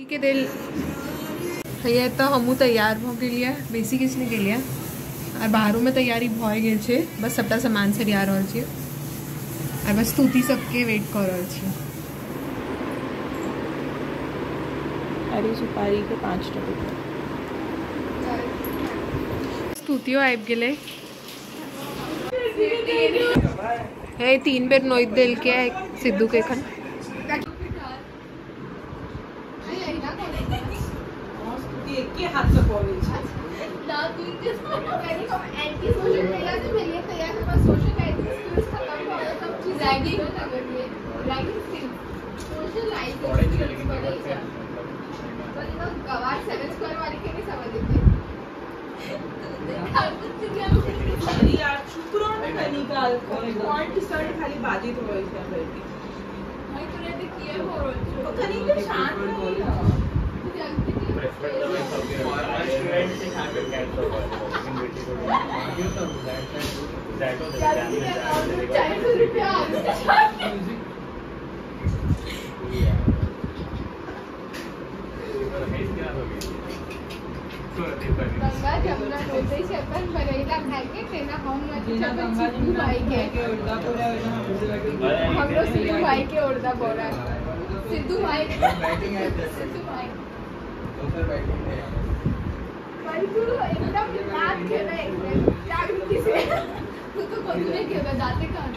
के दिल ये तो हमू तैयार हो गए बेसी किसने के लिए और बाहरों में तैयारी भय गई है बस सबटा सामान से आ रहा है और बस स्तुति सबके वेट कर रहा है। अरे सुपारी के 5 टका स्तुतियों आब गए हे 3 बेर नोइत दिल के सिद्धू के खन गंगा जमुना नदी से अपन बरेला खाएंगे तेना हम सिद्धू भाई के हम लोग सिद्धू भाई के उड़दा बोरा सिद्धू भाई भाई तू एकदम नाच के रहे जागृति से तू तो कोई नहीं खेला जाते कहां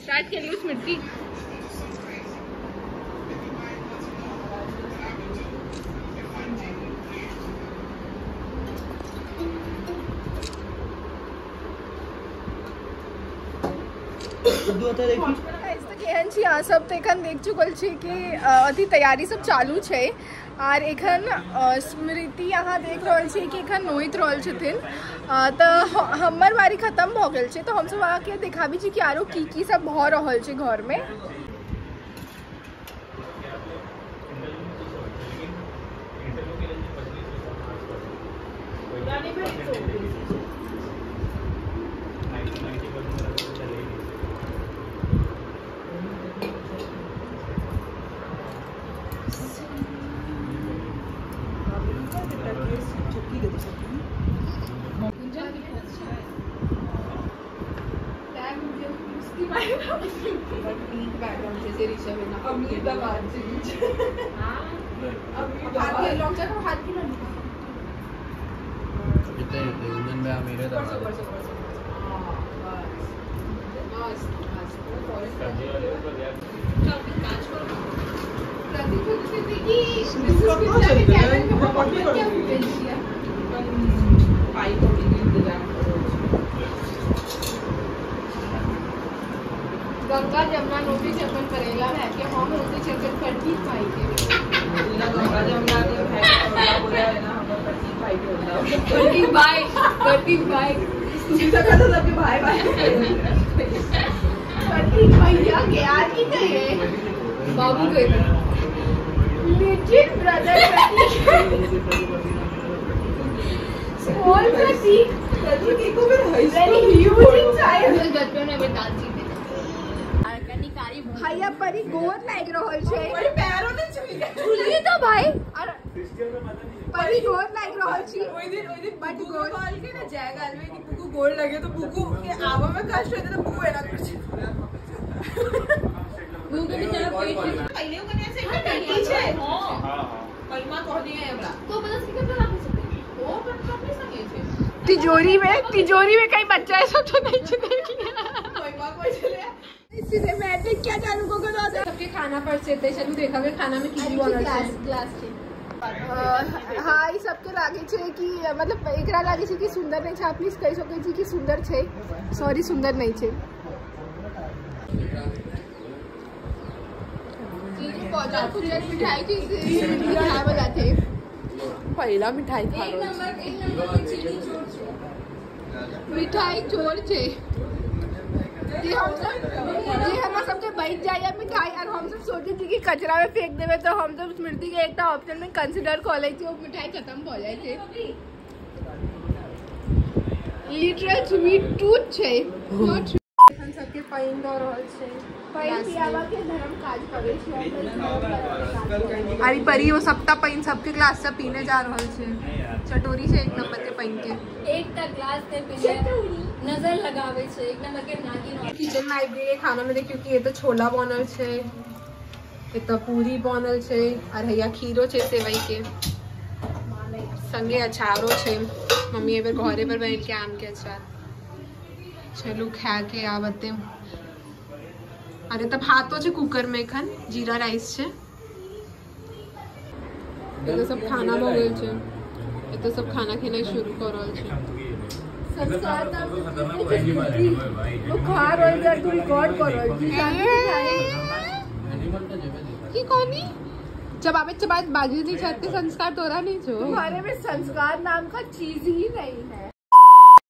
स्टार्ट करिए उस मिट्टी यहाँ सब तेखन देख चुकल छी कि अथी तैयारी सब चालू है और एखन स्मृति यहाँ देख रहा छी कि एखन नोइत रहल छथिन तो हमर बारी खत्म भ गेल छै तो हम सब आके देखाबी छी कि आरो की सब भ रहल छै घर में। गंगा जमुना नदी से अपन करेला है कि हम होते चक्कर प्रतीक भाई के गंगा जमुना के है बोला है ना हम प्रतीक भाई सुनीता का तो सबके भाई प्रतीक भैया के आज ही गए बाबू के लिटिल ब्रदर स्मॉल प्रतीक को भी वेरी ह्यूज इन साइज बच्चों ने बता दी भैया परी गोद लाग रहल छै परी पैरों ने छुली तो भाई और परी गोद लाग रहल छी ओइ दिन बट गोद बोल के ना जाएगा अलवे कि पुकु गोद लगे तो पुकु के आवा में कष्ट होते तो पुकु एना कुछ पुकु के बेचारा पेट पहले ओकने ऐसे टट्टी छै हां कलमा कह दिए हमरा तो बस के करना हो सकते ओ पर नहीं सके छै तिजोरी में कहीं बच्चा ऐसा तो नहीं छै कोई बात कोई चले सीधे बैठे क्या जानू को करा दे सबके खाना पर से थे चलू देखा के खाना में की बनल छै ग्लास छै हां ई सबके लागे छै कि मतलब एकरा लागे छै कि सुंदर नहीं छै आप प्लीज कह सके छी कि सुंदर छै सॉरी सुंदर नहीं छै पहुंचा कुछ मिठाई की मिठाई बनाते पहला मिठाई खा एक नंबर चीनी चोर छै मिठाई चोर छै जी हम सबके बैठ जाए मिठाई और हम सब सोचे थी कि कचरा में फेंक देवे तो हम सब स्मृति के एक ऑप्शन में कंसीडर कर ले वो मिठाई खत्म हो जाए थे लिटरल स्वीट टूथ છે सबके पाइन दो रहल છે पाइन पियावा के धर्म काज करे છે अरे परी वो सप्ताह पाइन सबके ग्लास से पीने जा रहल છે चटोरी से एक नंबर के पाइन के एक ता ग्लास से पीने नजर लगावे છે एक नंबर के नागिन किचन में आई गई खाना में देखियो कि ये तो छोला बनल છે ये तो पूरी बनल છે और हैया खीरो છે सेवई के संगे अचारो છે मम्मी एबर घरे पर बैठ के आम के अचार चलो खा के आवते अरे तब हाथों से कुकर में खन जीरा राइस छे ये तो सब खाना हो गए छे ये तो सब खाना खेना शुरू कर रहल छे संस्कार ना वो खा रहल यार तू रिकॉर्ड कर रहल छी की कोनी जब बाजी नहीं चाहते संस्कार तोरा नहीं छो तुम्हारे में संस्कार नाम का चीज ही नहीं है